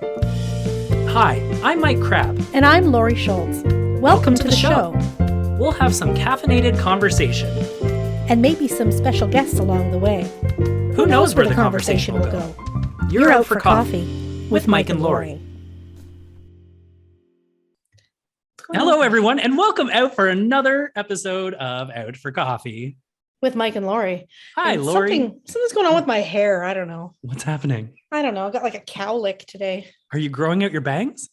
Hi, I'm Mike Crab. And I'm Laurie Schultz. Welcome to the show. We'll have some caffeinated conversation. And maybe some special guests along the way. Who knows where the conversation will go? You're out for coffee with Mike and Laurie. Hello, everyone, and welcome out for another episode of Out for Coffee. With Mike and Laurie. Hi, and Laurie. Something's going on with my hair. I don't know. What's happening? I don't know. I got like a cowlick today. Are you growing out your bangs?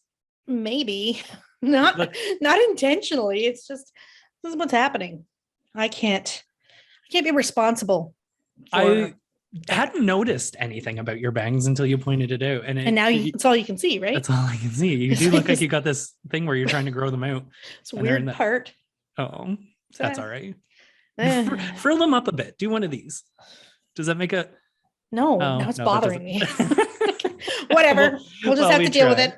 Maybe. Not intentionally. It's just, this is what's happening. I can't be responsible. I hadn't noticed anything about your bangs until you pointed it out. And now it's all you can see, right? That's all I can see. You do look like you got this thing where you're trying to grow them out. It's a weird part. Oh, that's all right. Frill them up a bit. Do one of these. Does that make a... No, now it's bothering me. Whatever. We'll just have to deal with it.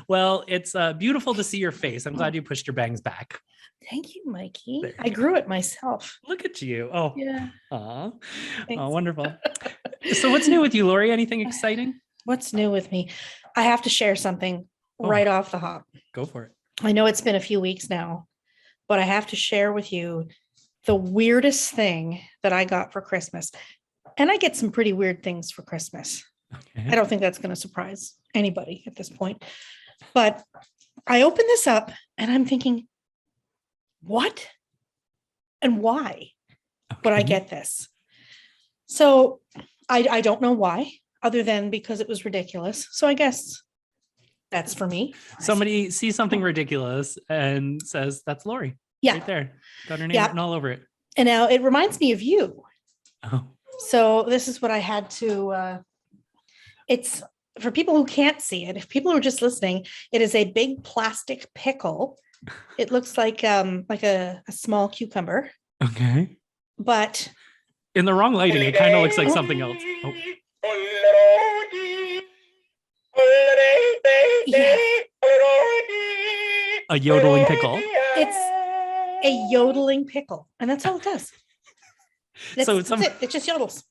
Well, it's beautiful to see your face. I'm glad you pushed your bangs back. Thank you, Mikey. I grew it myself. Look at you. Oh, yeah. Oh, wonderful. So what's new with you, Laurie? Anything exciting? What's new with me? I have to share something right off the hop. Go for it. I know it's been a few weeks now, but I have to share with you the weirdest thing that I got for Christmas. And I get some pretty weird things for Christmas. Okay. I don't think that's going to surprise anybody at this point. But I open this up and I'm thinking, what and why would I get this? So I don't know why, other than because it was ridiculous. So I guess that's for me. Somebody sees something ridiculous and says, that's Laurie. Yeah. Right there. Got her name written all over it. And now it reminds me of you. Oh. So this is what I had to, it's for people who can't see it. If people who are just listening, it is a big plastic pickle. It looks like a small cucumber. Okay. But in the wrong lighting, it kind of looks like something else. Oh. Yeah. A yodeling pickle. It's a yodeling pickle, and that's all it does. That's it. It just yodels.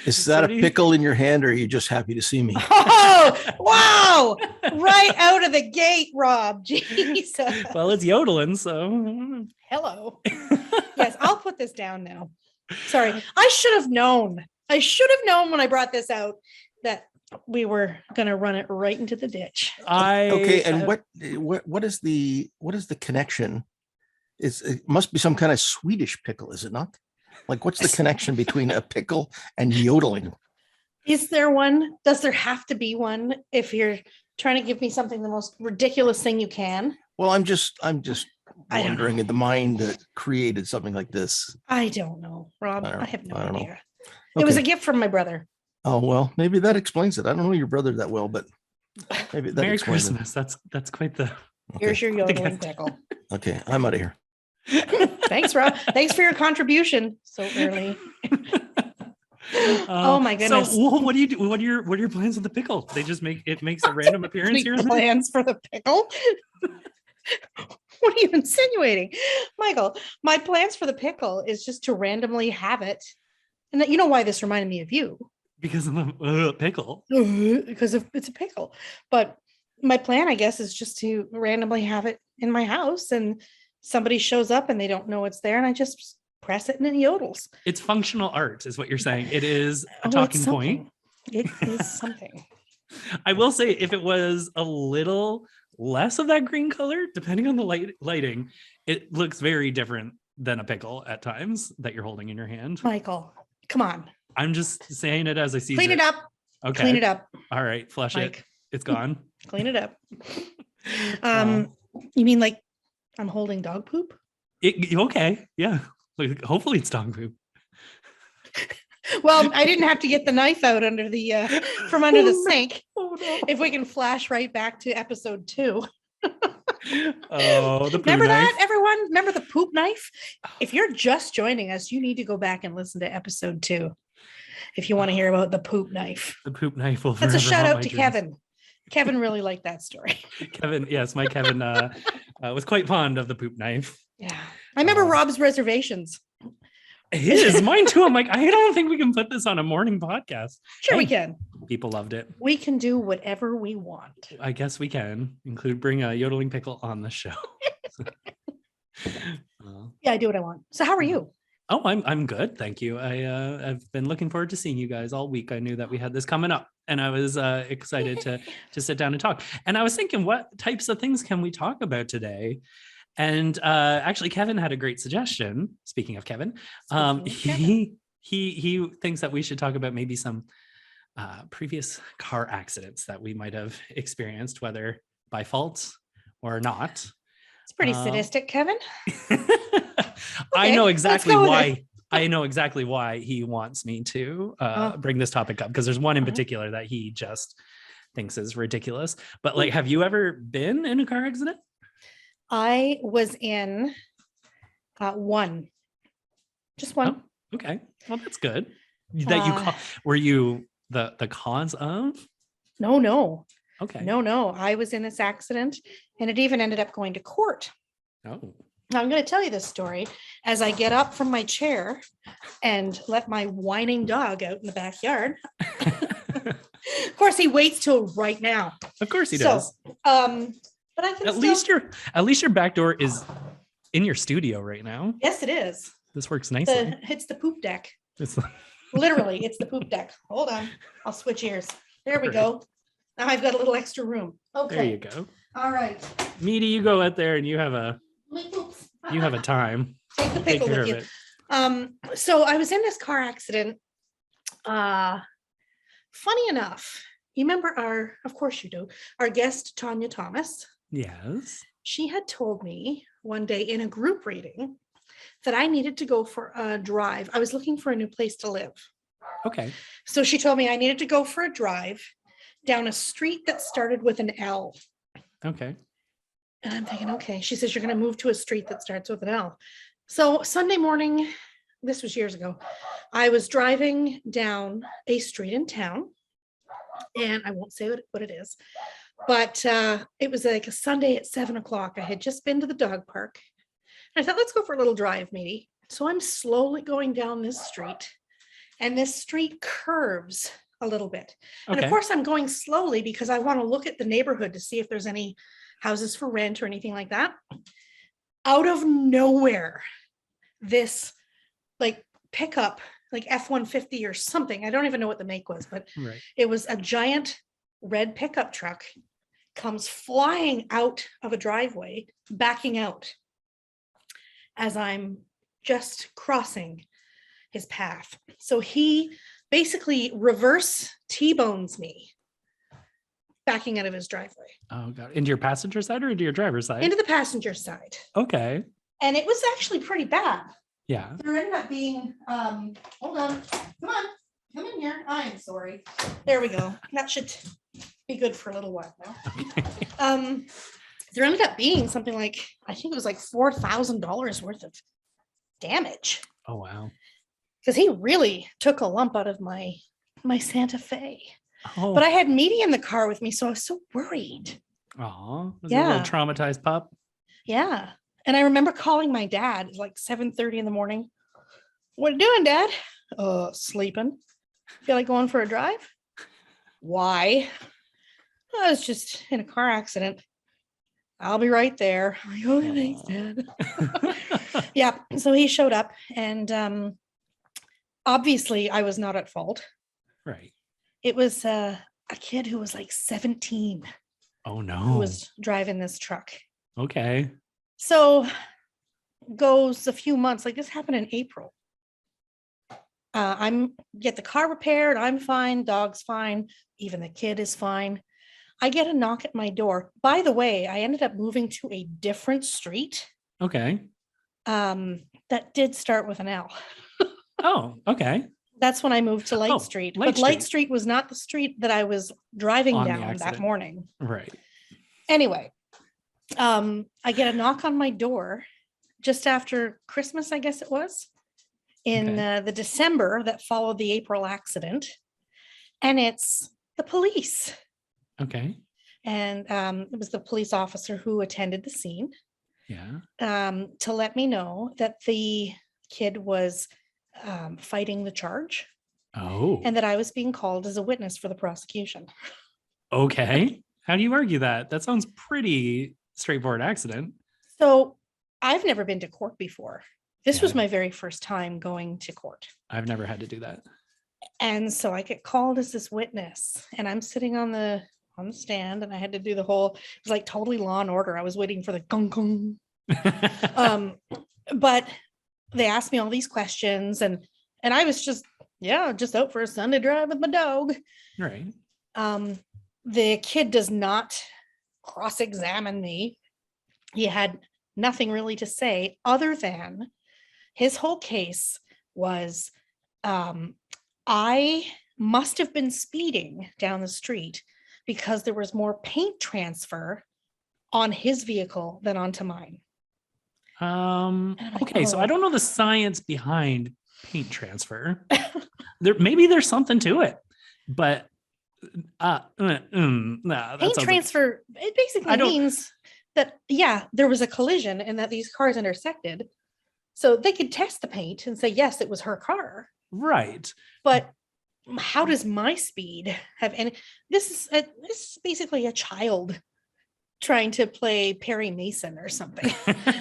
Is that a pickle in your hand, or are you just happy to see me? Oh, wow. Right out of the gate, Rob. Jesus. Well, it's yodeling, so. Hello. Yes, I'll put this down now. Sorry. I should have known. When I brought this out that we were going to run it right into the ditch. Okay, and what is the connection? It must be some kind of Swedish pickle, is it not? Like, what's the connection between a pickle and yodeling? Is there one? Does there have to be one if you're trying to give me something the most ridiculous thing you can? Well, I'm just wondering in the mind that created something like this. I don't know, Rob. I have no idea. Okay. It was a gift from my brother. Oh, well, maybe that explains it. I don't know your brother that well, but maybe that Merry explains Christmas. It. That's quite the... Okay. Here's your yodeling pickle. Okay, I'm out of here. Thanks, Rob. Thanks for your contribution so early. Oh my goodness. So what do you do? What are your plans with the pickle? They just makes a random appearance here. Plans for the pickle? What are you insinuating? Michael, my plans for the pickle is just to randomly have it. And that, you know why this reminded me of you? Because of the pickle. Because it's a pickle. But my plan, I guess, is just to randomly have it in my house, and somebody shows up and they don't know it's there, and I just press it and it yodels. It's functional art, is what you're saying. It is a talking point. It is something. I will say, if it was a little less of that green color, depending on the lighting, it looks very different than a pickle at times that you're holding in your hand. Michael, come on. I'm just saying it as I see it. Clean it up. Okay. Clean it up. All right. Flush Mike. it. It's gone. Clean it up. You mean like I'm holding dog poop? Okay. Yeah. Like, hopefully it's dog poop. Well, I didn't have to get the knife out under the from under the sink. Oh, no. If we can flash right back to episode 2. Oh, the poop remember knife. That, everyone? Remember the poop knife? If you're just joining us, you need to go back and listen to episode 2 if you want to hear about the poop knife. The poop knife will. That's a shout out to Kevin. Kevin really liked that story. Kevin, yes, my Kevin was quite fond of the poop knife. Yeah, I remember Rob's reservations. It is mine too. I'm like, I don't think we can put this on a morning podcast. Sure, we Hey, can. People loved it. We can do whatever we want. I guess we can bring a yodeling pickle on the show. Yeah, I do what I want. So how are you? Oh, I'm good, thank you. I've been looking forward to seeing you guys all week. I knew that we had this coming up, and I was excited to sit down and talk. And I was thinking, what types of things can we talk about today? And actually, Kevin had a great suggestion. Speaking of Kevin, he thinks that we should talk about maybe some previous car accidents that we might have experienced, whether by fault or not. It's pretty sadistic, Kevin. I know exactly why. it. I know exactly why he wants me to bring this topic up, because there's one in particular that he just thinks is ridiculous. But like, have you ever been in a car accident? I was in one, just one. Oh, okay, well, that's good. That you were you the cause of? No. Okay. No. I was in this accident, and it even ended up going to court. Oh. Now I'm going to tell you this story as I get up from my chair and let my whining dog out in the backyard. Of course, he waits till right now. Of course he does. But I can at least your back door is in your studio right now. Yes, it is. This works nicely. It's the poop deck. It's Literally, it's the poop deck. Hold on. I'll switch ears. There we go. Now I've got a little extra room. Okay. There you go. All right. Meaty, you go out there and you have a time. Take the pickle with you. So I was in this car accident. Funny enough, you remember of course you do, our guest, Tanya Thomas. Yes. She had told me one day in a group reading that I needed to go for a drive. I was looking for a new place to live. Okay. So she told me I needed to go for a drive down a street that started with an L. Okay. And I'm thinking, okay. She says, you're going to move to a street that starts with an L. So Sunday morning, this was years ago, I was driving down a street in town, and I won't say what it is, but it was like a Sunday at 7:00. I had just been to the dog park. And I thought, let's go for a little drive, maybe. So I'm slowly going down this street, and this street curves a little bit. And of course, I'm going slowly because I want to look at the neighborhood to see if there's any houses for rent or anything like that. Out of nowhere, this like pickup, like F-150 or something, I don't even know what the make was, but It was a giant red pickup truck, comes flying out of a driveway, backing out as I'm just crossing his path. So he basically reverse T-bones me, backing out of his driveway. Oh God. Into your passenger side or into your driver's side? Into the passenger side. Okay. And it was actually pretty bad. Yeah. There ended up being, hold on, come in here. I am sorry. There we go. That should be good for a little while now. Okay. There ended up being something like, I think it was like $4,000 worth of damage. Oh, wow. Because he really took a lump out of my Santa Fe. Oh. But I had Meaty in the car with me, so I was so worried. Oh, was it a little traumatized pup? Yeah. And I remember calling my dad at like 7:30 in the morning. What are you doing, Dad? Sleeping. Feel like going for a drive? Why? I was just in a car accident. I'll be right there. I'm like, okay, thanks, Dad. Yeah. So he showed up, and obviously I was not at fault. Right. It was a kid who was like 17. Oh no. Who was driving this truck. Okay. So goes a few months, like this happened in April. I'm get the car repaired. I'm fine. Dog's fine. Even the kid is fine. I get a knock at my door. By the way, I ended up moving to a different street. Okay. That did start with an L. Oh, okay. That's when I moved to Light Street. But Light Street was not the street that I was driving down that morning. Right. Anyway, I get a knock on my door just after Christmas, I guess it was, in the December that followed the April accident. And it's the police. Okay. And it was the police officer who attended the scene. Yeah. To let me know that the kid was fighting the charge, Oh, and that I was being called as a witness for the prosecution. okay. How do you argue that? That sounds pretty straightforward accident. So I've never been to court before. This was Yeah. my very first time going to court. I've never had to do that. And so I get called as this witness, and I'm sitting on the stand, and I had to do the whole, it was like totally Law and Order. I was waiting for the gong gong. But they asked me all these questions, and I was just out for a Sunday drive with my dog. Right. The kid does not cross-examine me. He had nothing really to say other than his whole case was, I must have been speeding down the street because there was more paint transfer on his vehicle than onto mine. I'm like, Okay, so I oh. don't know the science behind paint transfer. Maybe there's something to it, but nah, that Paint sounds transfer, it basically means that, there was a collision and that these cars intersected. So they could test the paint and say, yes, it was her car. right. But how does my speed have any? This is basically a child trying to play Perry Mason or something.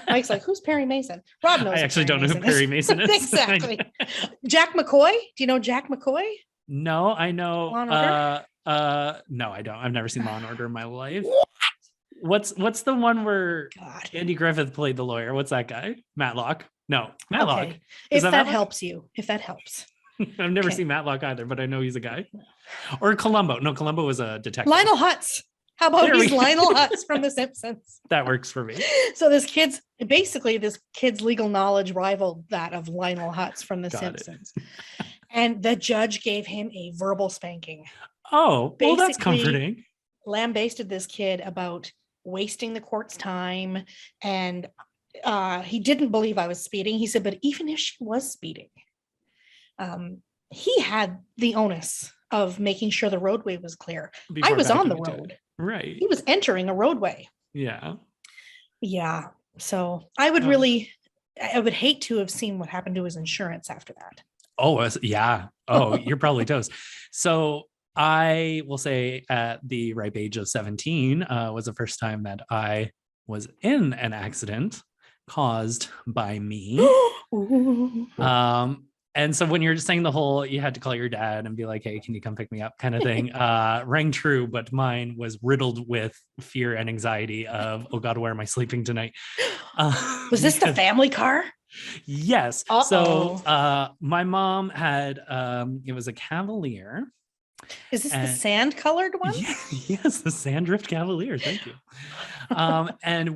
Mike's like, who's Perry Mason? Rob knows. I actually don't know who Perry Mason is. Exactly. Jack McCoy. Do you know Jack McCoy? No, I know. Law and Order? No, I don't. I've never seen Law and Order in my life. What's the one where God. Andy Griffith played the lawyer? What's that guy? Matlock. No, Matlock. Okay. Is If that Matlock? helps you, if that helps. I've never Okay. seen Matlock either, but I know he's a guy. Or Columbo. No, Columbo was a detective. Lionel Hutz. How about There we he's go. Lionel Hutz from The Simpsons? That works for me. So this kid's legal knowledge rivaled that of Lionel Hutz from The Got it. Simpsons. And the judge gave him a verbal spanking. Oh, well, that's Basically, comforting. Lambasted this kid about wasting the court's time. And he didn't believe I was speeding. He said, but even if she was speeding, he had the onus of making sure the roadway was clear. I Before was on backing the into it. road. Right. He was entering a roadway. Yeah. Yeah. So I would I would hate to have seen what happened to his insurance after that. Oh, yeah. Oh, you're probably toast. So I will say at the ripe age of 17 was the first time that I was in an accident caused by me. Ooh. And so when you're just saying the whole, you had to call your dad and be like, hey, can you come pick me up kind of thing, rang true, but mine was riddled with fear and anxiety of, oh God, where am I sleeping tonight? Was this the family car? Yes. Uh-oh. So my mom had, it was a Cavalier. Is this the sand colored one? Yeah, yes, the Sandrift Cavalier. Thank you. And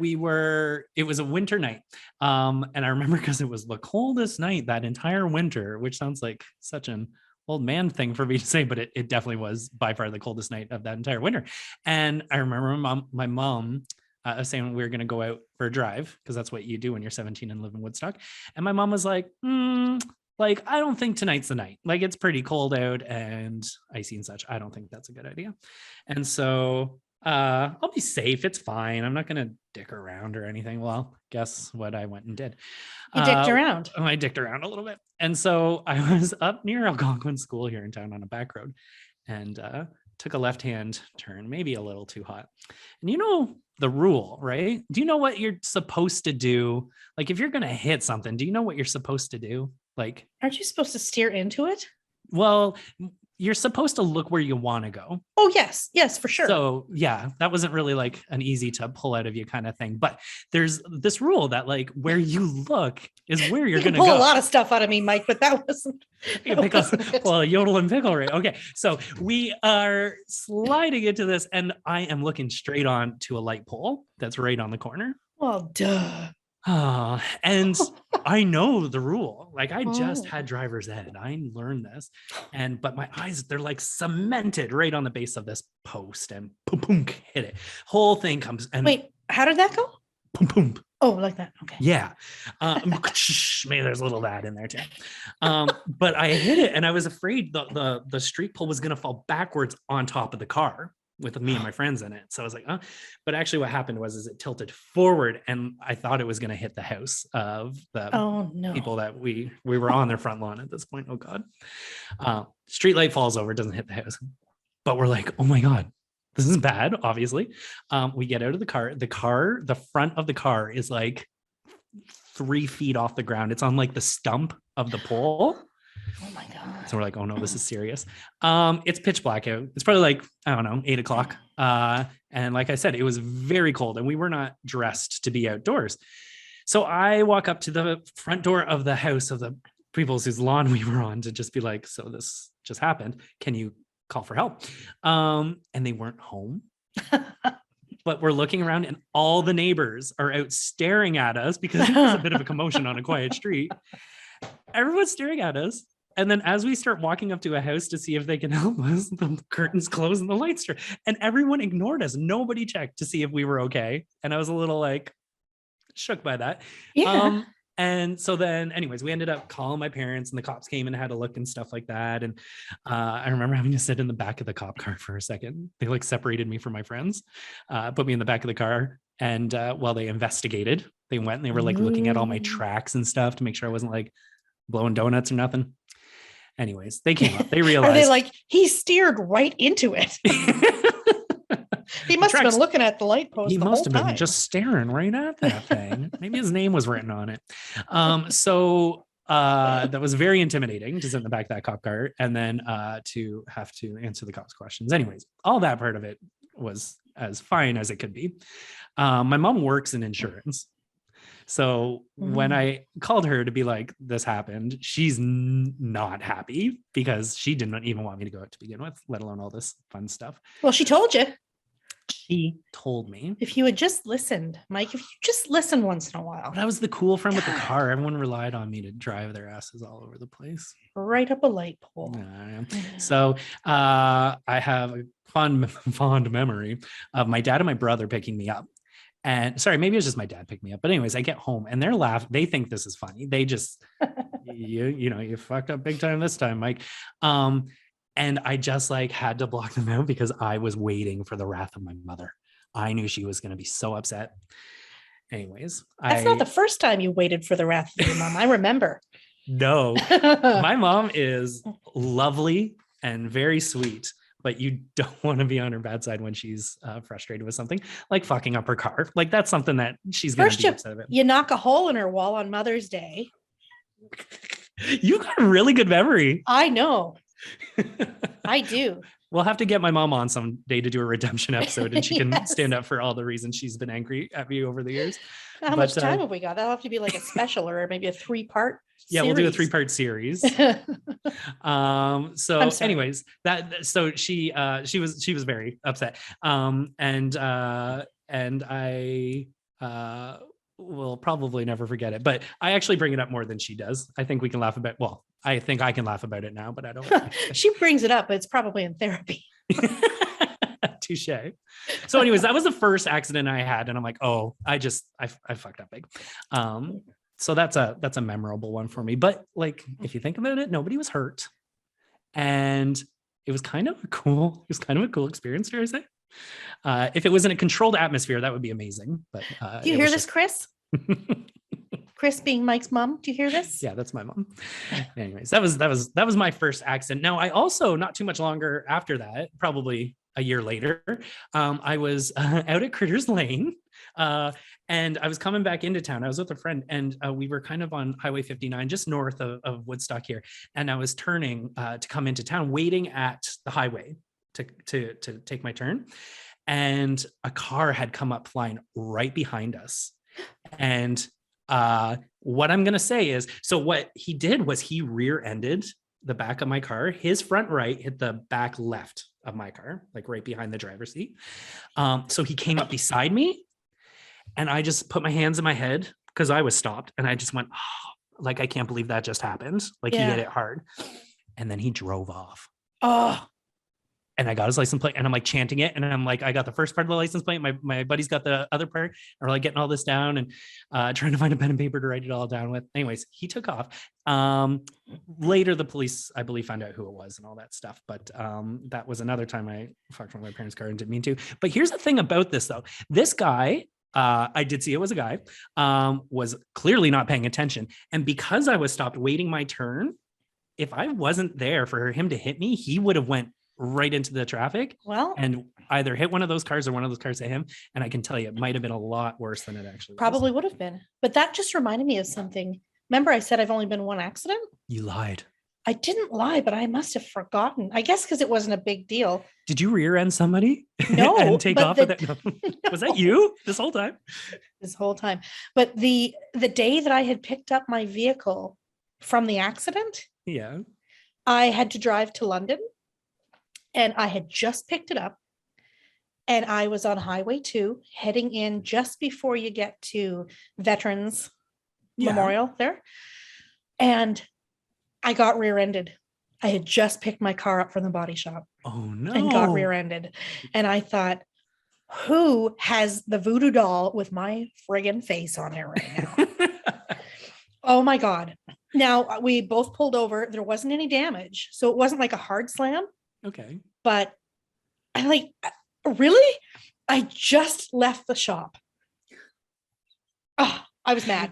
it was a winter night. And I remember because it was the coldest night that entire winter, which sounds like such an old man thing for me to say, but it definitely was by far the coldest night of that entire winter. And I remember my mom saying we were going to go out for a drive because that's what you do when you're 17 and live in Woodstock. And my mom was like, like, I don't think tonight's the night. Like, it's pretty cold out and icy and such. I don't think that's a good idea. And so I'll be safe. It's fine. I'm not going to dick around or anything. Well, guess what I went and did. You dicked around. I dicked around a little bit. And so I was up near Algonquin School here in town on a back road and took a left-hand turn, maybe a little too hot. And you know the rule, right? Do you know what you're supposed to do? Like, if you're going to hit something, do you know what you're supposed to do? Like, aren't you supposed to steer into it? Well, you're supposed to look where you want to go. Oh, yes. Yes, for sure. So yeah, that wasn't really like an easy to pull out of you kind of thing. But there's this rule that like where you look is where you're going to pull go. a lot of stuff out of me, Mike, but that wasn't. Well, yodel and pickle, right? Okay. So we are sliding into this and I am looking straight on to a light pole that's right on the corner. Well, duh. And I know the rule. Like I just had driver's ed. I learned this. But my eyes, they're like cemented right on the base of this post and boom, boom, hit it. Whole thing comes and wait, how did that go? Boom, boom. Oh, like that. Okay. Yeah. Maybe there's a little of that in there too. But I hit it and I was afraid the street pole was going to fall backwards on top of the car. with me and my friends in it. So I was like, but actually what happened was it tilted forward and I thought it was going to hit the house of the Oh no. people that we were on their front lawn at this point. Oh God. Street light falls over, doesn't hit the house. But we're like, oh my God, this is bad, obviously. We get out of the car. The front of the car is like 3 feet off the ground. It's on like the stump of the pole. Oh my God. So we're like, oh no, this is serious. It's pitch black out. It's probably like, I don't know, 8 o'clock. And like I said, it was very cold and we were not dressed to be outdoors. So I walk up to the front door of the house of the people whose lawn we were on to just be like, so this just happened. Can you call for help? And they weren't home. But we're looking around and all the neighbors are out staring at us because there's a bit of a commotion on a quiet street. Everyone's staring at us. And then as we start walking up to a house to see if they can help us, the curtains close and the lights turn. And everyone ignored us. Nobody checked to see if we were okay. And I was a little like shook by that. Yeah. And so then anyways, we ended up calling my parents and the cops came and had a look and stuff like that. And I remember having to sit in the back of the cop car for a second. They like separated me from my friends, put me in the back of the car. And while they investigated, they went and they were like looking at all my tracks and stuff to make sure I wasn't like blowing donuts or nothing. Anyways, they came up, they realized. Are they like, he steered right into it? He must have been looking at the light post. He the must whole have been time. just staring right at that thing. Maybe his name was written on it. So that was very intimidating to sit in the back of that cop car and then to have to answer the cops' questions. Anyways, all that part of it was as fine as it could be. My mom works in insurance. So when I called her to be like, this happened, she's not happy because she didn't even want me to go out to begin with, let alone all this fun stuff. Well, she told you. She told me. If you had just listened, Mike, if you just listen once in a while. But I was the cool friend with the car. Everyone relied on me to drive their asses all over the place. Right up a light pole. So I have a fond memory of my dad and my brother picking me up. And sorry, maybe it was just my dad picked me up. But anyways, I get home and they're laughing. They think this is funny. They just, you fucked up big time this time, Mike. And I just like had to block them out because I was waiting for the wrath of my mother. I knew she was going to be so upset. Anyways. That's not the first time you waited for the wrath of your mom. I remember. No, my mom is lovely and very sweet. But you don't want to be on her bad side when she's frustrated with something like fucking up her car. Like that's something that she's going to be upset about. You knock a hole in her wall on Mother's Day. You got a really good memory. I know. I do. We'll have to get my mom on someday to do a redemption episode and she can stand up for all the reasons she's been angry at me over the years. How much time have we got? That'll have to be like a special or maybe a 3-part yeah, series. We'll do a 3-part series. So anyways, so she was very upset. And I will probably never forget it, but I actually bring it up more than she does. I think we can laugh about, well, I think I can laugh about it now, but I don't. She brings it up, but it's probably in therapy. Touche. So anyways, that was the first accident I had. And I'm like, oh, I fucked up big. So that's a memorable one for me. But like, if you think about it, nobody was hurt. And it was kind of a cool experience, dare I say. If it was in a controlled atmosphere, that would be amazing. But do you hear this, Chris? Chris being Mike's mom. Do you hear this? Yeah, that's my mom. Anyways, that was my first accident. Now, I also, not too much longer after that, probably a year later, I was out at Critters Lane and I was coming back into town. I was with a friend and we were kind of on Highway 59, just north of Woodstock here. And I was turning to come into town, waiting at the highway to take my turn. And a car had come up flying right behind us. And what I'm going to say is, so what he did was he rear-ended the back of my car. His front right hit the back left of my car, like right behind the driver's seat. So he came up beside me and I just put my hands in my head because I was stopped and I just went, oh, like, I can't believe that just happened. Like he hit it hard. And then he drove off. Oh, And I got his license plate and I'm like chanting it. And I'm like, I got the first part of the license plate. My buddy's got the other part. And we're like getting all this down and trying to find a pen and paper to write it all down with. Anyways, he took off. Later, the police, I believe, found out who it was and all that stuff. But that was another time I fucked with my parents' car and didn't mean to. But here's the thing about this, though. This guy, I did see it was a guy, was clearly not paying attention. And because I was stopped waiting my turn, if I wasn't there for him to hit me, he would have went right into the traffic and either hit one of those cars or one of those cars hit him. And I can tell you, it might have been a lot worse than it actually probably would have been. But that just reminded me of something. Remember, I said I've only been one accident? You lied. I didn't lie, but I must have forgotten. I guess because it wasn't a big deal. Did you rear end somebody? No. And take off with it? No. Was that you this whole time? This whole time. But the day that I had picked up my vehicle from the accident, Yeah. I had to drive to London. And I had just picked it up and I was on Highway 2 heading in just before you get to Veterans Memorial there. And I got rear-ended. I had just picked my car up from the body shop. Oh no. And got rear-ended. And I thought, who has the voodoo doll with my friggin' face on it right now? Oh my God. Now we both pulled over. There wasn't any damage. So it wasn't like a hard slam. Okay. But I like, really? I just left the shop. Oh, I was mad.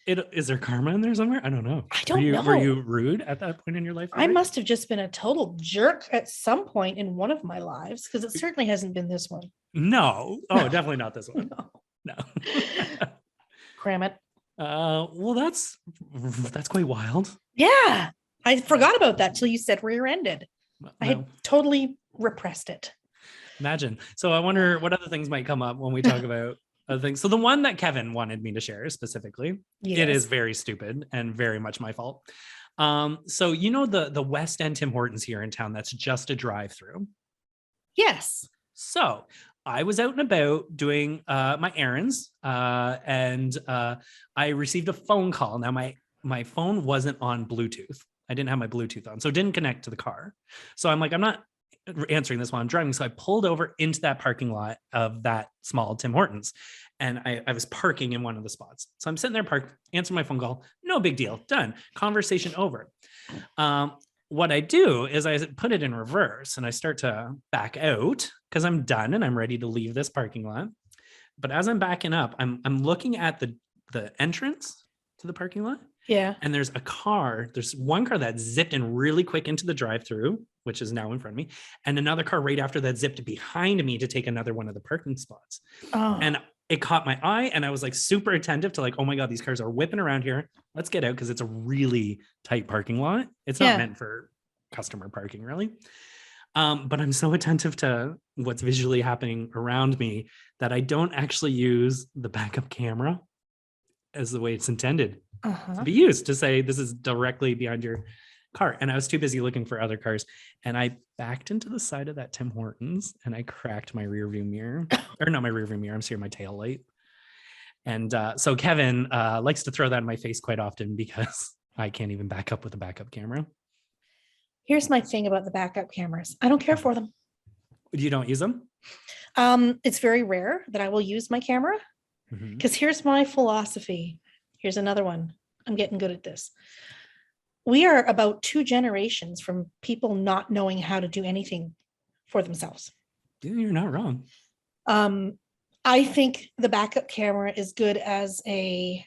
Is there karma in there somewhere? I don't know. I don't know. Were you rude at that point in your life? I must have just been a total jerk at some point in one of my lives, because it certainly hasn't been this one. No. Oh, No. definitely not this one. No. No. Cram it. Well, that's quite wild. Yeah. I forgot about that till you said rear-ended. I had Well, totally repressed it. imagine. So I wonder what other things might come up when we talk about other things. So the one that Kevin wanted me to share specifically, it Yes. is very stupid and very much my fault. So you know the West End Tim Hortons here in town, that's just a drive-through. Yes. So I was out and about doing my errands, and I received a phone call. Now my phone wasn't on Bluetooth. I didn't have my Bluetooth on, so it didn't connect to the car. So I'm like, I'm not answering this while I'm driving. So I pulled over into that parking lot of that small Tim Hortons, and I was parking in one of the spots. So I'm sitting there parked, answering my phone call. No big deal. Done. Conversation over. What I do is I put it in reverse and I start to back out because I'm done and I'm ready to leave this parking lot. But as I'm backing up, I'm looking at the entrance to the parking lot. Yeah. And there's one car that zipped in really quick into the drive-through, which is now in front of me, and another car right after that zipped behind me to take another one of the parking spots. Oh. And it caught my eye, and I was like super attentive to like, oh my God, these cars are whipping around here. Let's get out because it's a really tight parking lot. It's not meant for customer parking, really. But I'm so attentive to what's visually happening around me that I don't actually use the backup camera as the way it's intended to be used, to say this is directly behind your car. And I was too busy looking for other cars, and I backed into the side of that Tim Hortons and I cracked my rear view mirror, or not my rear view mirror, I'm sorry, my tail light. And so Kevin likes to throw that in my face quite often because I can't even back up with a backup camera. Here's my thing about the backup cameras. I don't care for them. You don't use them? It's very rare that I will use my camera, because here's my philosophy. Here's another one. I'm getting good at this. We are about 2 generations from people not knowing how to do anything for themselves. You're not wrong. I think the backup camera is good as a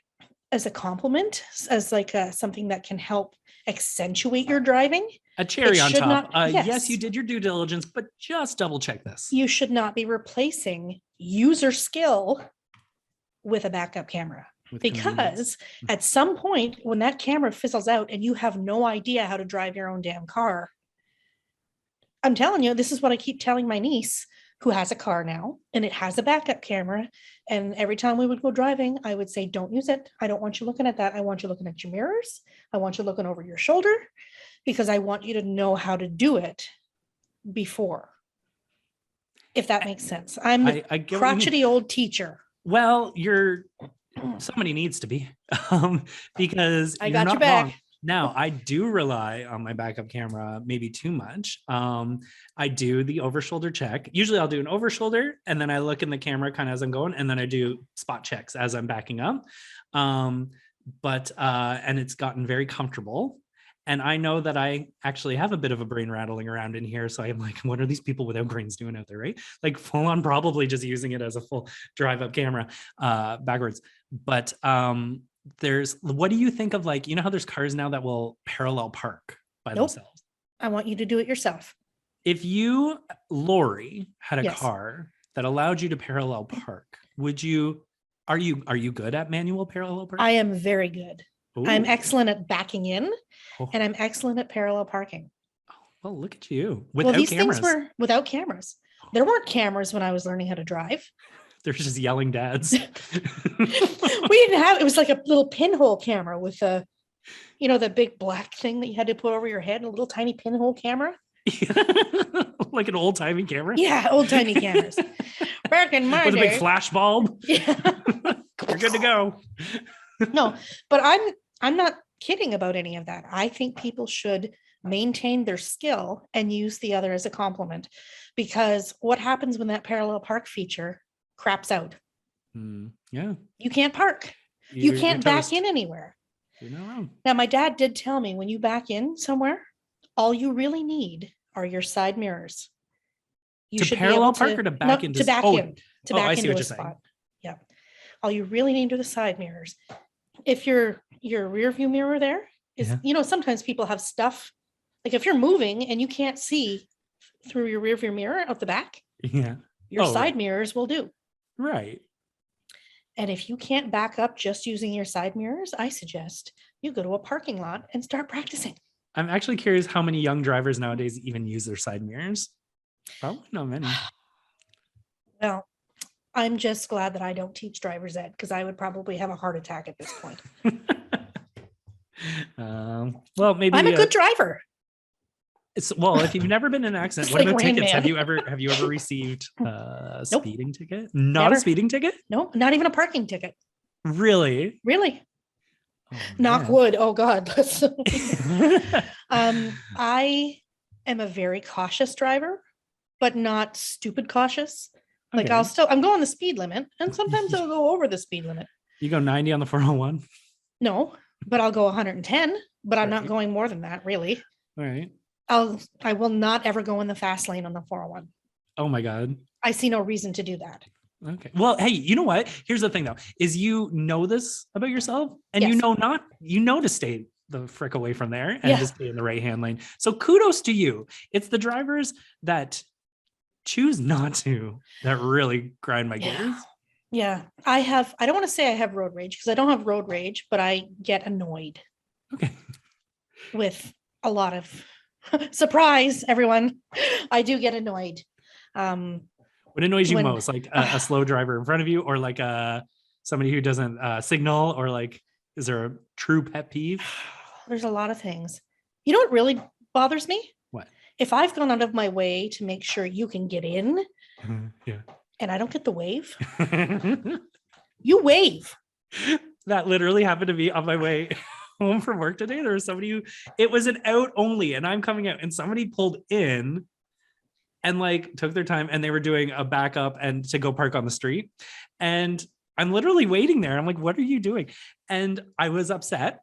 compliment, as like something that can help accentuate your driving. A cherry on should top. not- Yes, yes. you did your due diligence, but just double check this. You should not be replacing user skill with a backup camera. With convenience. Because at some point when that camera fizzles out and you have no idea how to drive your own damn car, I'm telling you, this is what I keep telling my niece, who has a car now and it has a backup camera. And every time we would go driving, I would say, don't use it. I don't want you looking at that. I want you looking at your mirrors. I want you looking over your shoulder, because I want you to know how to do it before. If that makes sense. I'm the I get what you mean. crotchety old teacher. Well, somebody needs to be, because I you're got not your back. wrong. Now I do rely on my backup camera, maybe too much. I do the over shoulder check. Usually I'll do an over shoulder and then I look in the camera kind of as I'm going, and then I do spot checks as I'm backing up. And it's gotten very comfortable. And I know that I actually have a bit of a brain rattling around in here. So I'm like, what are these people without brains doing out there, right? Like full on probably just using it as a full drive up camera backwards. But what do you think of, like, you know how there's cars now that will parallel park by Nope. themselves? I want you to do it yourself. If you, Lori, had a Yes. car that allowed you to parallel park, are you good at manual parallel parking? I am very good. I'm Ooh. excellent at backing in, Oh. and I'm excellent at parallel parking. Well, look at you. Well, Without these cameras. things were without cameras. There weren't cameras when I was learning how to drive. There's just yelling dads. We didn't have, it was like a little pinhole camera with the big black thing that you had to put over your head, a little tiny pinhole camera. Like an old timey camera. Yeah, old timey cameras. Back in my With a big day. flash bulb. Yeah. You're good to go. No, but I'm not kidding about any of that. I think people should maintain their skill and use the other as a compliment, because what happens when that parallel park feature craps out? Yeah. You can't park. You can't back in anywhere. You're not wrong. Now, my dad did tell me, when you back in somewhere, all you really need are your side mirrors. You To should parallel be able park or to back into- to back oh, in, to I back see into what a you're saying. spot. Yeah. All you really need are the side mirrors. If your rear view mirror there is, sometimes people have stuff, like if you're moving and you can't see through your rear view mirror out the back, Yeah. your Oh, side right. mirrors will do. Right. And if you can't back up just using your side mirrors, I suggest you go to a parking lot and start practicing. I'm actually curious how many young drivers nowadays even use their side mirrors. Probably not many. Well, I'm just glad that I don't teach driver's ed, because I would probably have a heart attack at this point. Well, maybe I'm a good driver. well, if you've never been in an accident, It's what like about Rain tickets? Man. Have you ever received a Nope. speeding ticket? Not Never. a speeding ticket? No, not even a parking ticket. Really? Really? Oh, Knock man. wood. Oh God. I am a very cautious driver, but not stupid cautious. Like Okay. I'm going the speed limit, and sometimes I'll go over the speed limit. You go 90 on the 401? No, but I'll go 110, but I'm not Right. going more than that, really. All right. I will not ever go in the fast lane on the 401. Oh my God. I see no reason to do that. Okay. Well, hey, you know what? Here's the thing though, is you know this about yourself, and Yes. you know to stay the frick away from there and Yeah. just stay in the right hand lane. So kudos to you. It's the drivers that choose not to that really grind my gears. Yeah. I don't want to say I have road rage, because I don't have road rage, but I get annoyed Okay. with a lot of surprise, everyone. I do get annoyed. What annoys you When- most? Like a slow driver in front of you, or like somebody who doesn't signal, or like, is there a true pet peeve? There's a lot of things. You know what really bothers me? What? If I've gone out of my way to make sure you can get in Yeah. and I don't get the wave, you wave. That literally happened to me on my way home from work today. There was somebody it was an out only, and I'm coming out, and somebody pulled in and like took their time, and they were doing a backup and to go park on the street. And I'm literally waiting there. I'm like, what are you doing? And I was upset,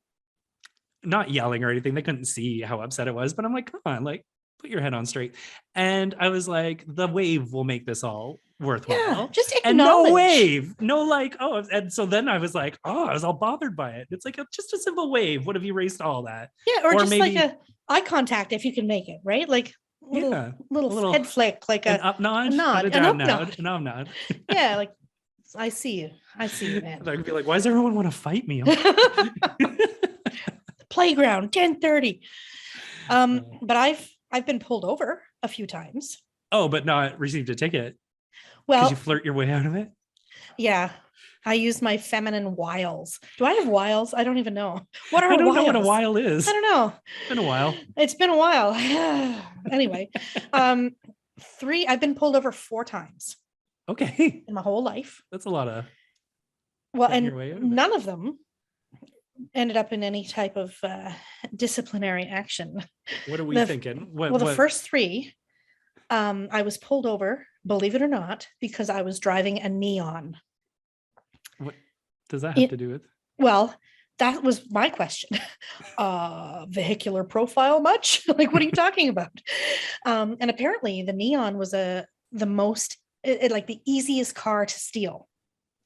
not yelling or anything. They couldn't see how upset it was, but I'm like, come on, like, put your head on straight. And I was like, the wave will make this all worthwhile. Yeah, just And no acknowledge. wave, no like, oh, and so then I was like, oh, I was all bothered by it. It's like just a simple wave would have erased all that. Yeah, or just maybe- like a eye contact if you can make it, right? Like little, Yeah, little head flick, like An a up nod, nod, not a an down up nod, nod. an up nod. yeah, like I see you, man. They're gonna be like, why does everyone want to fight me? Playground 10:30. But I've been pulled over a few times. Oh, but not received a ticket because Well, you flirt your way out of it. yeah, I use my feminine wiles. Do I have wiles? I don't even know. What are I don't know what a wiles? while is. I don't know. It's been a while. It's been a while. Anyway, I've been pulled over 4 times Okay, in my whole life. that's a lot of. Well, Getting and your way out of it. none of them ended up in any type of disciplinary action. What are we The- thinking? Well, the first three, I was pulled over, believe it or not, because I was driving a neon. what does that have It- to do with? Well, that was my question. Vehicular profile much? Like, what are you talking about? And apparently the neon was the most, like the easiest car to steal.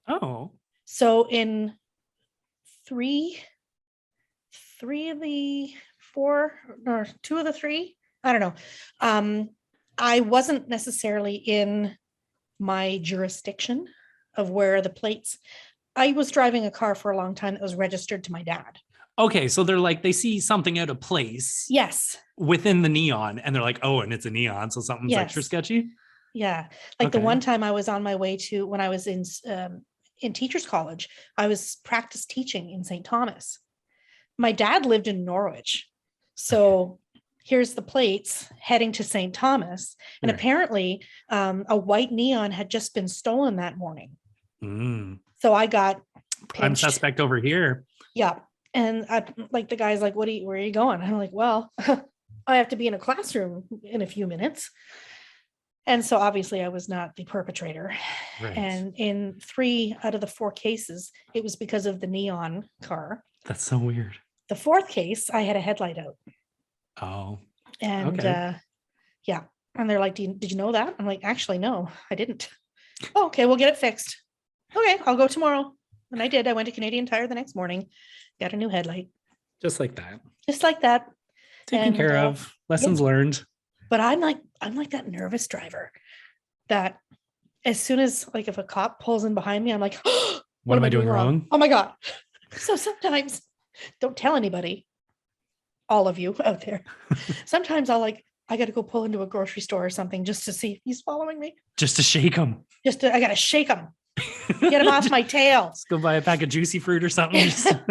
Oh, So in three of the four, or two of the three, I don't know. I wasn't necessarily in my jurisdiction of where the plates. I was driving a car for a long time that was registered to my dad. okay. So they're like, they see something out of place Yes. within the neon and they're like, oh, and it's a neon. So something's extra Yes. sketchy. Yeah. Like the Okay. one time I was on my way to, when I was in teachers college, I was practice teaching in St. Thomas. My dad lived in Norwich. So here's the plates heading to St. Thomas. And Right. apparently a white neon had just been stolen that morning. Mm. So I got Prime pinched. suspect over here. Yeah. And I, like, the guy's like, where are you going? I'm like, well, I have to be in a classroom in a few minutes. And so obviously I was not the perpetrator. Right. And in 3 out of the 4 cases, it was because of the neon car. That's so weird. The 4th case, I had a headlight out. Oh, And okay. yeah. And they're like, did you know that? I'm like, actually, no, I didn't. Oh, okay, we'll get it fixed. Okay, I'll go tomorrow. And I did. I went to Canadian Tire the next morning, got a new headlight, Just like that. just like that. Taken And, care of. Lessons learned. But I'm like that nervous driver that as soon as, like, if a cop pulls in behind me, I'm like, What am I doing wrong? Oh my God. So sometimes, don't tell anybody, all of you out there. Sometimes I got to go pull into a grocery store or something just to see if he's following me. Just to shake them. I got to shake him, get him off my tail. Let's go buy a pack of juicy fruit or something.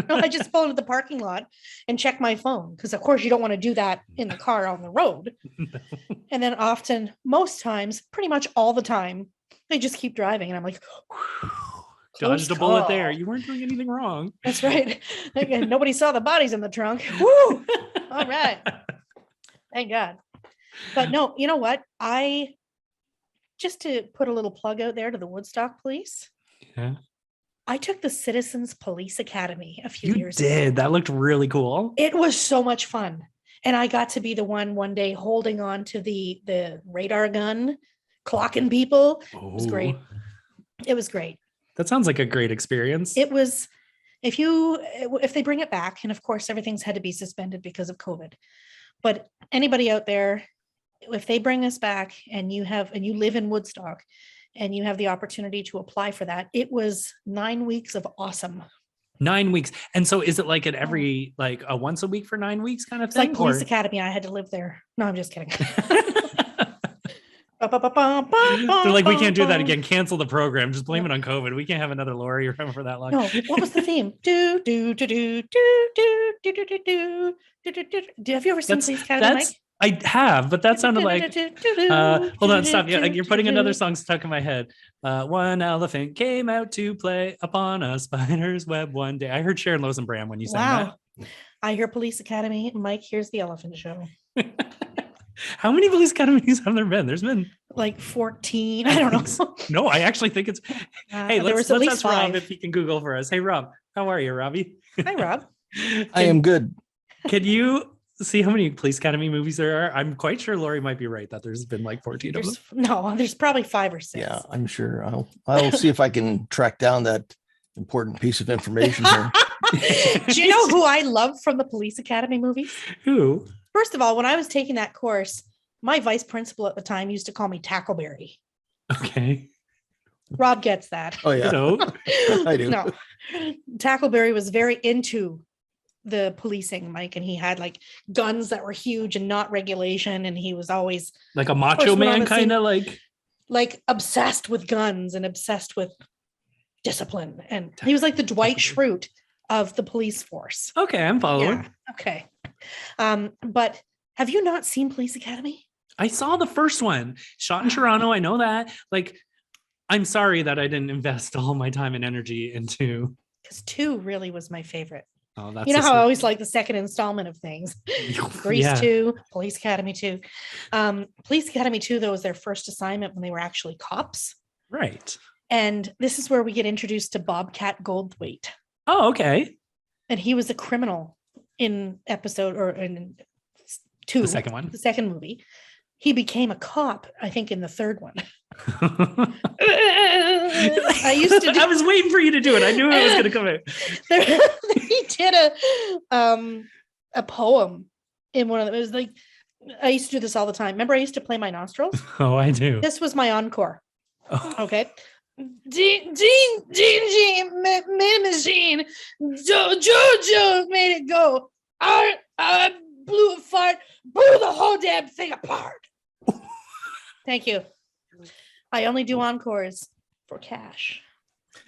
No, I just pull into the parking lot and check my phone. Because of course you don't want to do that in the car on the road. And then often, most times, pretty much all the time, they just keep driving. And I'm like, Dodged a close bullet call. there. You weren't doing anything wrong. That's right. Again, nobody saw the bodies in the trunk. Woo! All right. Thank God. But no, you know what? Just to put a little plug out there to the Woodstock Police, Yeah. I took the Citizens Police Academy a few You years did. ago. That looked really cool. It was so much fun. And I got to be the one day holding on to the radar gun, clocking people. It was great. Oh, It was great. that sounds like a great experience. It was, if they bring it back, and of course everything's had to be suspended because of COVID, but anybody out there, if they bring us back and you live in Woodstock and you have the opportunity to apply for that, it was 9 weeks of awesome. 9 weeks. And so is it like at every, like a once a week for 9 weeks kind of It's like thing? Police or- Academy. I had to live there. No, I'm just kidding. They're like, we can't do that again. Cancel the program. Just blame it on COVID. We can't have another Laurie around for that long. No, what was the theme? Do do do do do do do do do do do do do. Have you ever seen Police Academy, Mike? I have, but that sounded like hold on, stop. Yeah, you're putting another song stuck in my head. One elephant came out to play upon a spider's web one day. I heard Sharon Losenbram when you sang Wow. I hear Police Academy. Mike, here's the Elephant Show. that. How many Police Academies have there been? There's been Like 14. I don't know. no, I actually think it's hey, there was let's at least ask Rob 5. if he can Google for us. Hey Rob, how are you, Robbie? Hi, Rob. I am good. Can you see how many Police Academy movies there are? I'm quite sure Laurie might be right that there's been like 14 of them. There's probably 5 or 6. Yeah, I'm sure. I'll see if I can track down that important piece of information here. Do you know who I love from the Police Academy movies? Who? First of all, when I was taking that course, my vice principal at the time used to call me Tackleberry. Okay. Rob gets that. Oh yeah, So I do. No, Tackleberry was very into the policing, Mike, and he had like guns that were huge and not regulation, and he was always like a macho when I man was kind of seeing- like obsessed with guns and obsessed with discipline, and he was like the Dwight Schrute of the police force. okay, I'm following. Yeah. Okay. But have you not seen Police Academy? I saw the first one shot in Toronto. I know that. Like, I'm sorry that I didn't invest all my time and energy into. Because 2 really was my favorite. Oh, that's You know a how I sl- always like the second installment of things. Grease yeah. 2, Police Academy 2. Police Academy 2, though, was their first assignment when they were actually cops. Right. And this is where we get introduced to Bobcat Goldthwait. Oh, okay. And he was a criminal in episode or in 2, The second one. the second movie. He became a cop, I think, in the third one. I used to do- I was waiting for you to do it. I knew it was going to come out. He did a poem in one of them. It was like, I used to do this all the time. Remember, I used to play my nostrils. Oh, I do. This was my encore. Oh. Okay. Jean, made a machine. Jojo made it go. I blew a fart, blew the whole damn thing apart. Thank you. I only do encores for cash.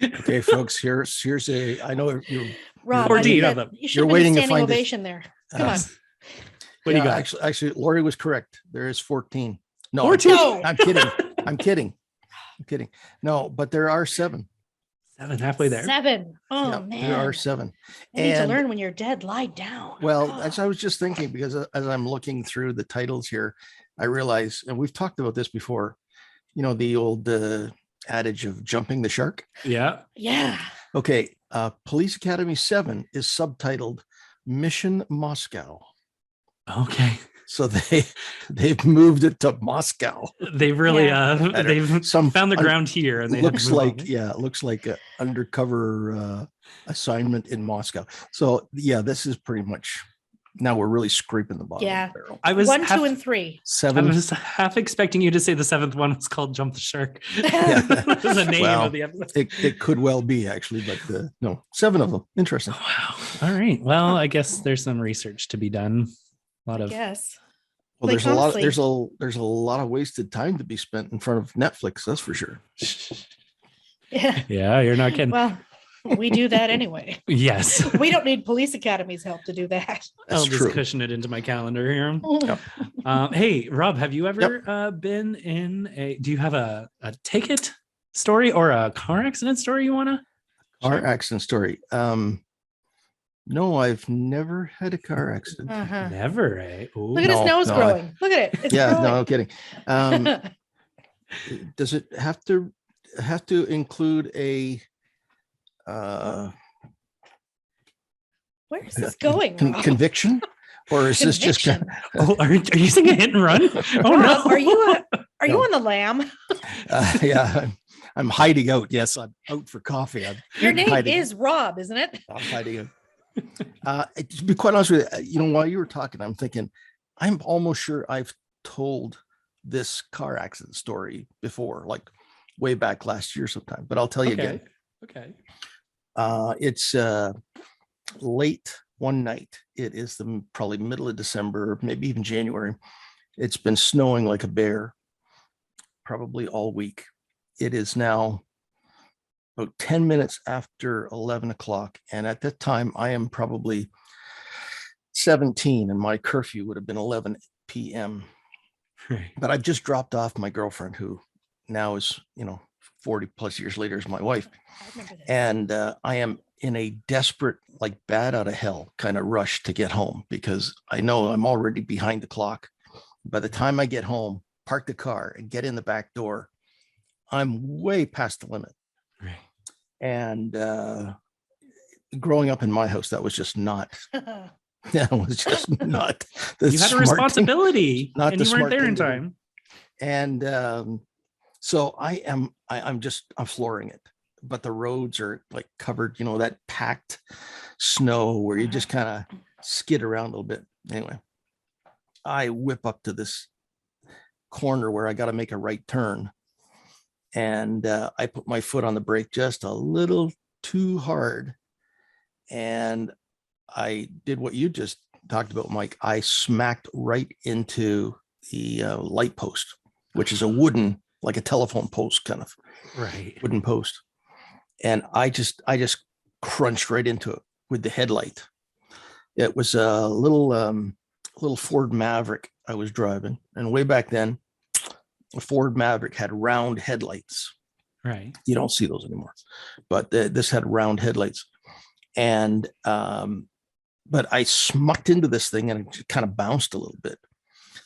Okay, folks, here's a, I know you're Rob, 14 I of think them. you should You're have waiting been to standing find it. ovation there. Come on. What do you yeah, got? actually, Laurie was correct. There is 14. No, 14? No. I'm kidding. I'm kidding. No, but there are 7. 7 halfway there. 7. Oh, Yeah, man. there are 7. You need to And- learn when you're dead, lie down. Well, Oh. as I was just thinking, because as I'm looking through the titles here, I realize, and we've talked about this before, you know, the old adage of jumping the shark. Yeah. Yeah. Okay, Police Academy 7 is subtitled Mission Moscow. Okay. So they've moved it to Moscow. They really Better. they've Some found the un- ground here, and they had to looks move like on. it looks like an undercover assignment in Moscow. So yeah, this is pretty much, now we're really scraping the bottom Yeah. of the barrel. I was 1, half, 2, and 3. I 7. was half expecting you to say the 7th one was called Jump the Shark. Yeah. That was the name Well, of the episode. it could well be actually, but no, 7 of them. Interesting. Wow. All right. Well, I guess there's some research to be done. A lot of Yes. Well, Like, there's a lot. honestly- There's a lot of wasted time to be spent in front of Netflix. That's for sure. Yeah. yeah, you're not kidding. Well, we do that anyway. Yes. We don't need Police Academy's help to do that. That's I'll just true. cushion it into my calendar here. Yep. Hey, Rob, have you ever been in do you have a ticket story or a car accident story you want to? Car accident story. No, I've never had a car accident. Uh-huh. Never, eh? Ooh. Look at his No, nose no, growing. Look at it. It's Yeah, growing. no, I'm kidding. Does it have to include a Where is this going? Rob? conviction, or is this just Conviction. Oh, are you saying a hit and run? Oh Rob, no. are you No. on the lam? yeah? I'm hiding out. Yes, I'm out for coffee. Your name hiding. is Rob, isn't it? I'm hiding out. To be quite honest with you, while you were talking, I'm thinking, I'm almost sure I've told this car accident story before, like way back last year sometime, but I'll tell you again. Okay. It's late one night. It is probably middle of December, maybe even January. It's been snowing like a bear probably all week. It is now about 10 minutes after 11 o'clock. And at that time, I am probably 17 and my curfew would have been 11 p.m. Right. But I've just dropped off my girlfriend, who now is, 40 plus years later is my wife. I remember this. And I am in a desperate, like bad out of hell kind of rush to get home because I know I'm already behind the clock. By the time I get home, park the car and get in the back door, I'm way past the limit. Right. And growing up in my house, that was just not, that was just not the You had a smart thing. responsibility not and the you weren't smart there in thing to do. time. And so I'm flooring it, but the roads are like covered, that packed snow where you just kind of skid around a little bit. Anyway, I whip up to this corner where I got to make a right turn. And I put my foot on the brake just a little too hard. And I did what you just talked about, Mike. I smacked right into the light post, which is a wooden, like a telephone post, kind of Right. wooden post. And I just crunched right into it with the headlight. It was a little Ford Maverick I was driving. And way back then, a Ford Maverick had round headlights. Right. You don't see those anymore, but this had round headlights. And but I smucked into this thing and it just kind of bounced a little bit.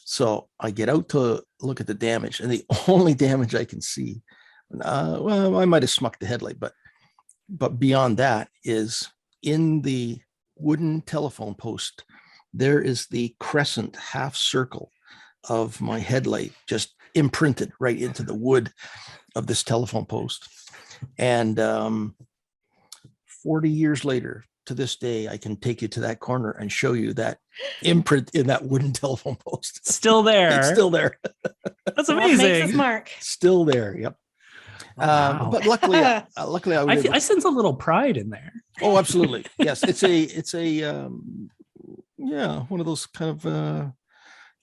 So I get out to look at the damage, and the only damage I can see, well, I might have smucked the headlight, but beyond that is in the wooden telephone post, there is the crescent half circle of my headlight just imprinted right into the wood of this telephone post. And 40 years later, to this day, I can take you to that corner and show you that imprint in that wooden telephone post. Still there. It's still there. That's Well, makes us amazing. mark. Still there. Yep. Wow. But luckily, luckily, I sense a little pride in there. Oh, absolutely. Yes, it's a yeah, one of those kind of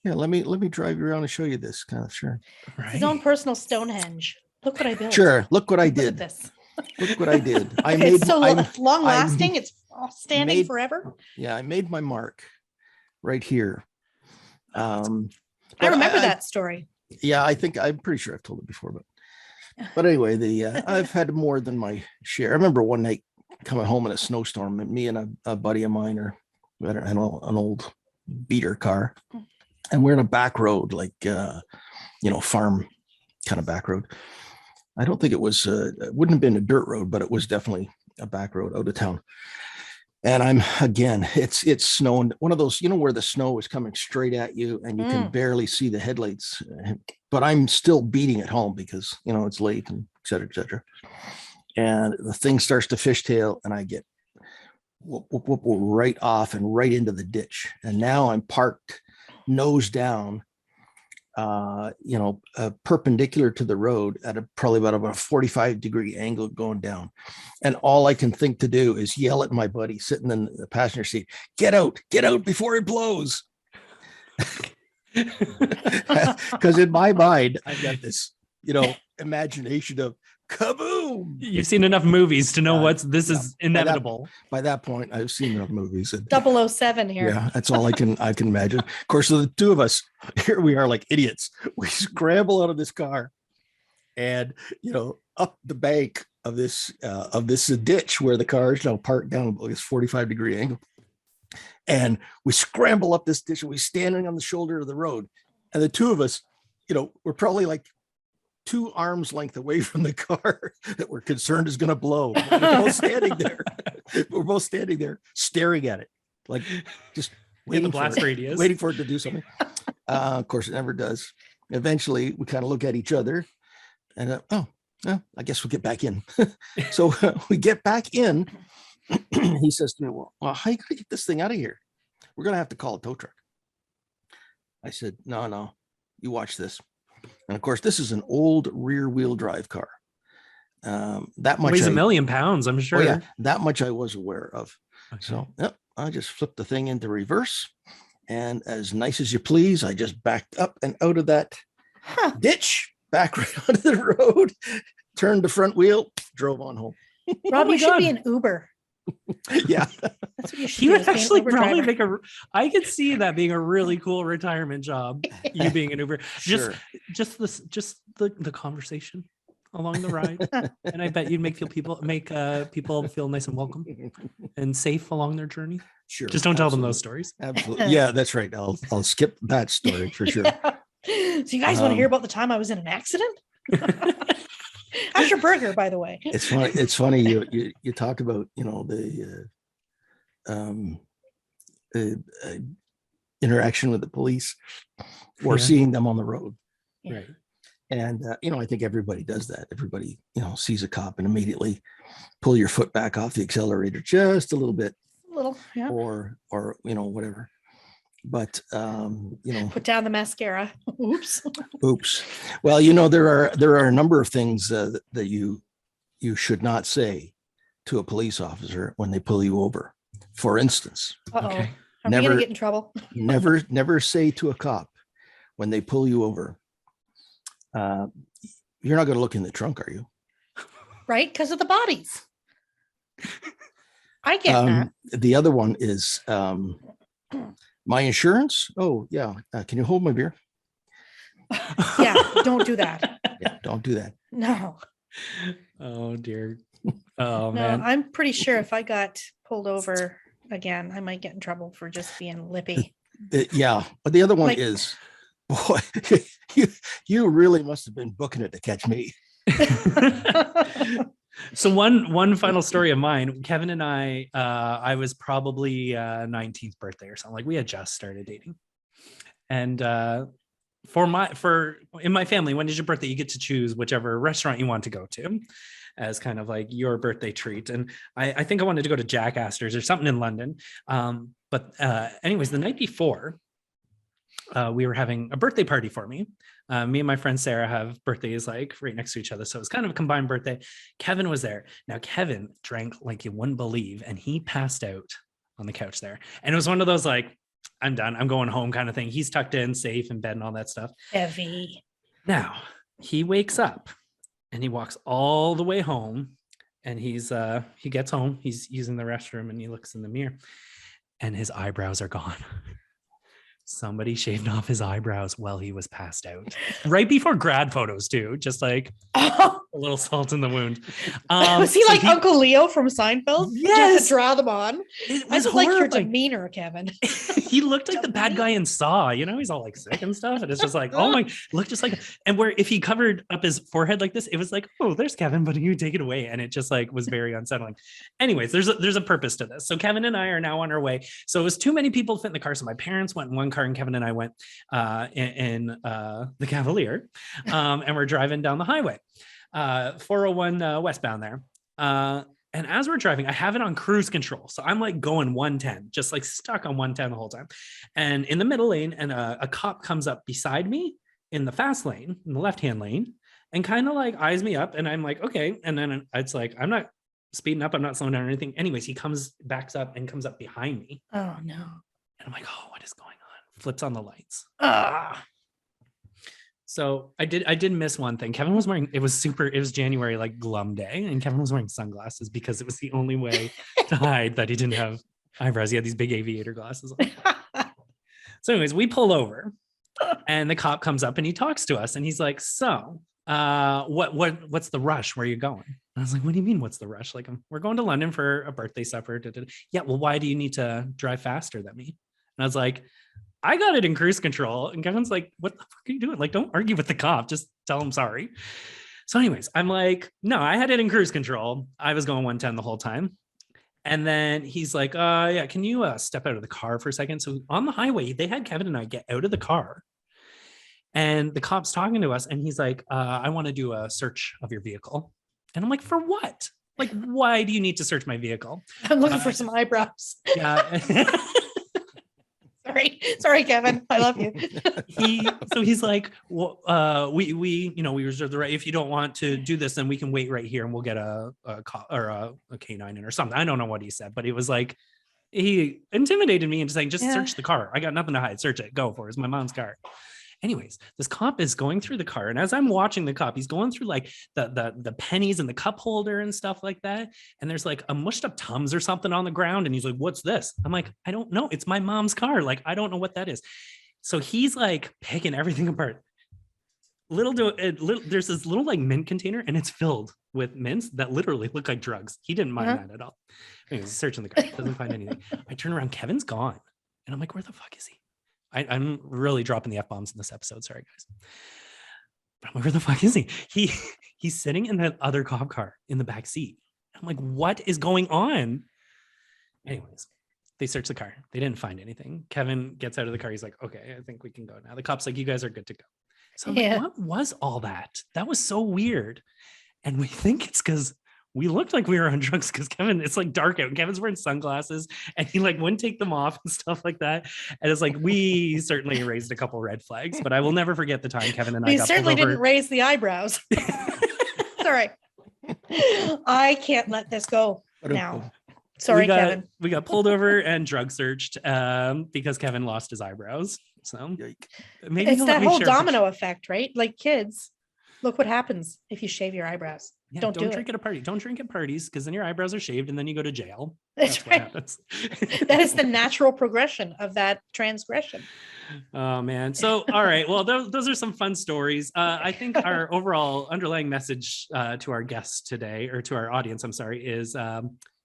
yeah. Let me drive you around and show you this kind of. Sure. Right. His own personal Stonehenge. Look what I built. Sure. Look what I Look at did. this. Look what I did. I It's made so I long lasting. It's standing made- forever. yeah, I made my mark right here. I but remember that story. Yeah, I'm pretty sure I've told it before, but anyway, I've had more than my share. I remember one night coming home in a snowstorm, and me and a buddy of mine had an old beater car, and we're in a back road, like farm kind of back road. I don't think it was it wouldn't have been a dirt road, but it was definitely a back road out of town. And it's snowing, one of those, where the snow is coming straight at you and you can barely see the headlights, but I'm still beating it home because, it's late and et cetera, et cetera. And the thing starts to fishtail and I get whoop, whoop, whoop, right off and right into the ditch. And now I'm parked nose down, perpendicular to the road at probably about a 45-degree angle going down. And all I can think to do is yell at my buddy sitting in the passenger seat, get out before it blows. Because in my mind, I've got this, imagination of kaboom. You've seen enough movies to know this yeah. is inevitable. By that point, I've seen enough movies. And, 007 here. yeah, that's all I can imagine. Of course, so the two of us, here we are like idiots. We scramble out of this car and, up the bank of this ditch where the car is now parked down this 45-degree angle. And we scramble up this ditch and we're standing on the shoulder of the road. And the two of us, we're probably like 2 arms length away from the car that we're concerned is going to blow. We're both standing there. We're both standing there staring at it, like just waiting the blast radius, waiting for it to do something. Of course, it never does. Eventually, we kind of look at each other, and I guess we'll get back in. So we get back in. He says to me, "Well, how are you going to get this thing out of here? We're going to have to call a tow truck." I said, "No, you watch this." And of course, this is an old rear-wheel drive car. That much weighs a million pounds, I'm sure. Oh yeah, that much I was aware of. Okay. So I just flipped the thing into reverse, and as nice as you please, I just backed up and out of that ditch, back right onto the road, turned the front wheel, drove on home. Rob, Oh my you should God. be an Uber. Yeah, That's what you should He do, would is be an actually Uber probably driver. I could see that being a really cool retirement job. You being an Uber, sure. just the conversation along the ride, and I bet you'd make people feel nice and welcome and safe along their journey. Sure. Just don't tell them those stories. Absolutely. Yeah, that's right. I'll skip that story for sure. Yeah. So you guys want to hear about the time I was in an accident? How's your burger, by the way? It's funny. It's funny. You talk about the interaction with the police or Yeah. seeing them on the road. Right. And I think everybody does that. Everybody sees a cop and immediately pull your foot back off the accelerator just a little bit, A little, yeah. or whatever. But Put down the mascara. Oops. oops. Well, there are a number of things that you should not say to a police officer when they pull you over. For instance, Uh-oh. Okay. Are we gonna get in trouble? never say to a cop when they pull you over, you're not going to look in the trunk, are you? Right? Because of the bodies. I get that. The other one is my insurance. Oh yeah. Can you hold my beer? Yeah, don't do that. Yeah, don't do that. No. Oh dear. Oh No, man. I'm pretty sure if I got pulled over again. I might get in trouble for just being lippy. Yeah, but the other one Like- is, boy, you really must have been booking it to catch me. So one final story of mine, Kevin and I was probably 19th birthday or something. Like we had just started dating. And for in my family, when is your birthday? You get to choose whichever restaurant you want to go to as kind of like your birthday treat. And I think I wanted to go to Jack Astor's or something in London. But anyways, the night before, we were having a birthday party for me. Me and my friend Sarah have birthdays like right next to each other. So it was kind of a combined birthday. Kevin was there. Now, Kevin drank like you wouldn't believe, and he passed out on the couch there. And it was one of those like, I'm done, I'm going home kind of thing. He's tucked in, safe in bed and all that stuff. Heavy. Now, he wakes up and he walks all the way home, and he gets home, he's using the restroom, and he looks in the mirror and his eyebrows are gone. Somebody shaved off his eyebrows while he was passed out. Right before grad photos too, just like a little salt in the wound. Was he like Uncle Leo from Seinfeld? Just Yes. to draw them on. It I was just like your horrifying. demeanor, Kevin. He looked like the bad guy in Saw, you know, he's all like sick and stuff. And it's just like, oh my, look just like, and where if he covered up his forehead like this, it was like, oh, there's Kevin, but you take it away. And it just like was very unsettling. Anyways, there's a purpose to this. So Kevin and I are now on our way. So it was too many people to fit in the car. So my parents went in one car and Kevin and I went in the Cavalier. And we're driving down the highway, 401 westbound there. And as we're driving, I have it on cruise control. So I'm like going 110, just like stuck on 110 the whole time. And in the middle lane, and a cop comes up beside me in the fast lane, in the left-hand lane, and kind of like eyes me up. And I'm like, okay. And then it's like, I'm not speeding up. I'm not slowing down or anything. Anyways, he backs up and comes up behind me. Oh no. And I'm like, oh, what is going on? Flips on the lights. Ah. So I did miss one thing. Kevin was wearing, it was January, like glum day, and Kevin was wearing sunglasses because it was the only way to hide that he didn't have eyebrows. He had these big aviator glasses on. So anyways, we pull over and the cop comes up and he talks to us and he's like, so what's the rush? Where are you going? And I was like, what do you mean what's the rush? Like, we're going to London for a birthday supper. Yeah, well, why do you need to drive faster than me? And I was like, I got it in cruise control. And Kevin's like, what the fuck are you doing? Like, don't argue with the cop. Just tell him sorry. So anyways, I'm like, no, I had it in cruise control. I was going 110 the whole time. And then he's like, yeah, can you step out of the car for a second? So on the highway, they had Kevin and I get out of the car. And the cop's talking to us. And he's like, I want to do a search of your vehicle. And I'm like, for what? Like, why do you need to search my vehicle? I'm looking for some eyebrows. Yeah. Sorry, Kevin. I love you. He's like, well, we reserve the right. If you don't want to do this, then we can wait right here and we'll get a canine in or something. I don't know what he said, but it was like he intimidated me into saying, just search the car. I got nothing to hide. Search it. Go for it. It's my mom's car. Anyways, this cop is going through the car, and as I'm watching the cop, he's going through like the pennies and the cup holder and stuff like that. And there's like a mushed up Tums or something on the ground, and he's like, "What's this?" I'm like, "I don't know. It's my mom's car. Like, I don't know what that is." So he's like picking everything apart. There's this little like mint container, and it's filled with mints that literally look like drugs. He didn't mind that at all. Anyways, he's searching the car, doesn't find anything. I turn around, Kevin's gone, and I'm like, "Where the fuck is he?" I'm really dropping the F-bombs in this episode. Sorry, guys. But I'm like, where the fuck is he? He's sitting in that other cop car in the back seat. I'm like, what is going on? Anyways, they search the car. They didn't find anything. Kevin gets out of the car. He's like, okay, I think we can go now. The cop's like, you guys are good to go. So I'm like, what was all that? That was so weird. And we think it's because we looked like we were on drugs because Kevin, it's like dark out and Kevin's wearing sunglasses and he like wouldn't take them off and stuff like that. And it's like, we certainly raised a couple red flags, but I will never forget the time Kevin and I got certainly pulled over. didn't raise the eyebrows. Sorry. I can't let this go now. Sorry, Kevin. We got pulled over and drug searched because Kevin lost his eyebrows. So maybe it's that whole domino effect, right? Like kids, look what happens if you shave your eyebrows. Yeah, don't drink at a party. Don't drink at parties because then your eyebrows are shaved and then you go to jail. That's What right. happens. That is the natural progression of that transgression. Oh man. So all right. Well, those are some fun stories. I think our overall underlying message to our guests today, or to our audience, I'm sorry, is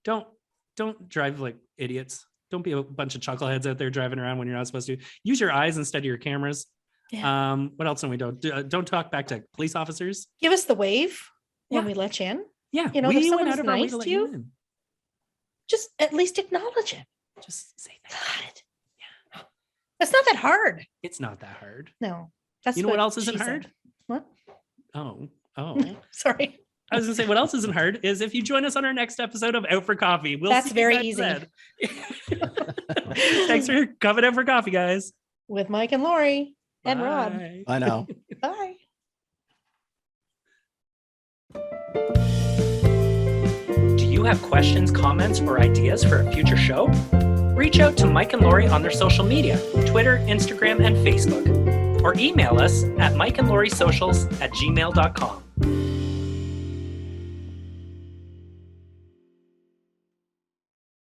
don't drive like idiots. Don't be a bunch of chuckleheads out there driving around when you're not supposed to. Use your eyes instead of your cameras. Yeah. What else don't we do? Don't talk back to police officers. Give us the wave when Yeah. we let you in. Yeah, You know, if we went someone's out of our way nice to let to you you, in. just at least acknowledge it. Just say that. God. Yeah. It's not that hard. It's not that hard. No. That's You know what else isn't she said. hard? What? Oh. Sorry. I was gonna say what else isn't hard is if you join us on our next episode of Out for Coffee. We'll That's see you very guys easy. then. Thanks for coming out for coffee, guys. With Mike and Laurie and Rod. Bye. I know. Bye. Do you have questions, comments, or ideas for a future show? Reach out to Mike and Laurie on their social media, Twitter, Instagram, and Facebook, or email us at mikeandlauriesocials@gmail.com.